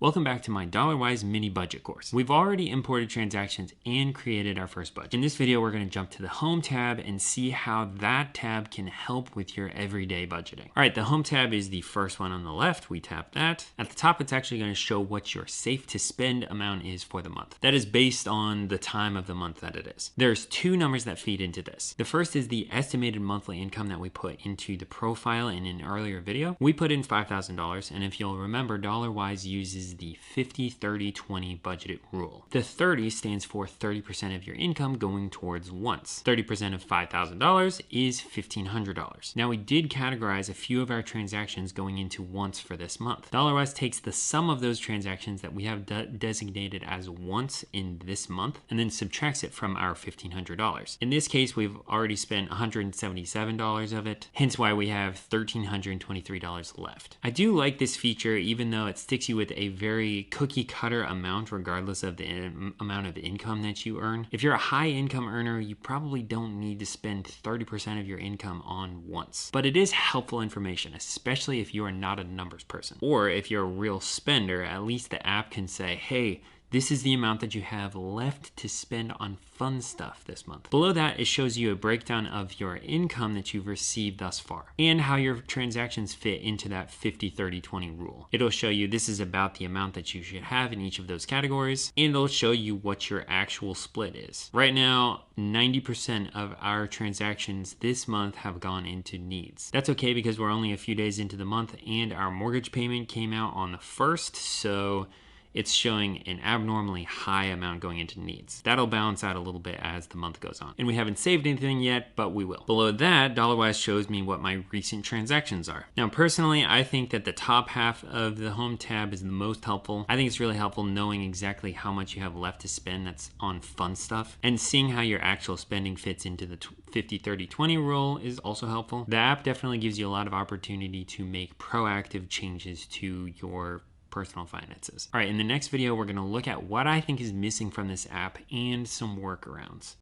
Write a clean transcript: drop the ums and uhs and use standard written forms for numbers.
Welcome back to my Dollarwise mini budget course. We've already imported transactions and created our first budget. In this video, we're going to jump to the Home tab and see how that tab can help with your everyday budgeting. All right, the Home tab is the first one on the left. We tap that. At the top, it's actually going to show what your safe to spend amount is for the month. That is based on the time of the month that it is. There's two numbers that feed into this. The first is the estimated monthly income that we put into the profile in an earlier video. We put in $5,000, and if you'll remember, Dollarwise uses the 50-30-20 budgeted rule. The 30 stands for 30% of your income going towards wants. 30% of $5,000 is $1,500. Now we did categorize a few of our transactions going into wants for this month. Dollarwise takes the sum of those transactions that we have designated as wants in this month and then subtracts it from our $1,500. In this case, we've already spent $177 of it, hence why we have $1,323 left. I do like this feature even though it sticks you with a very cookie cutter amount regardless of the amount of income that you earn. If you're a high income earner, you probably don't need to spend 30% of your income on wants. But it is helpful information, especially if you are not a numbers person. Or if you're a real spender, at least the app can say, hey, this is the amount that you have left to spend on fun stuff this month. Below that, it shows you a breakdown of your income that you've received thus far and how your transactions fit into that 50-30-20 rule. It'll show you this is about the amount that you should have in each of those categories, and it'll show you what your actual split is. Right now, 90% of our transactions this month have gone into needs. That's okay because we're only a few days into the month and our mortgage payment came out on the 1st, so it's showing an abnormally high amount going into needs. That'll balance out a little bit as the month goes on. And we haven't saved anything yet, but we will. Below that, Dollarwise shows me what my recent transactions are. Now, personally, I think that the top half of the Home tab is the most helpful. I think it's really helpful knowing exactly how much you have left to spend that's on fun stuff, and seeing how your actual spending fits into the 50-30-20 rule is also helpful. The app definitely gives you a lot of opportunity to make proactive changes to your personal finances. All right, in the next video, we're going to look at what I think is missing from this app and some workarounds.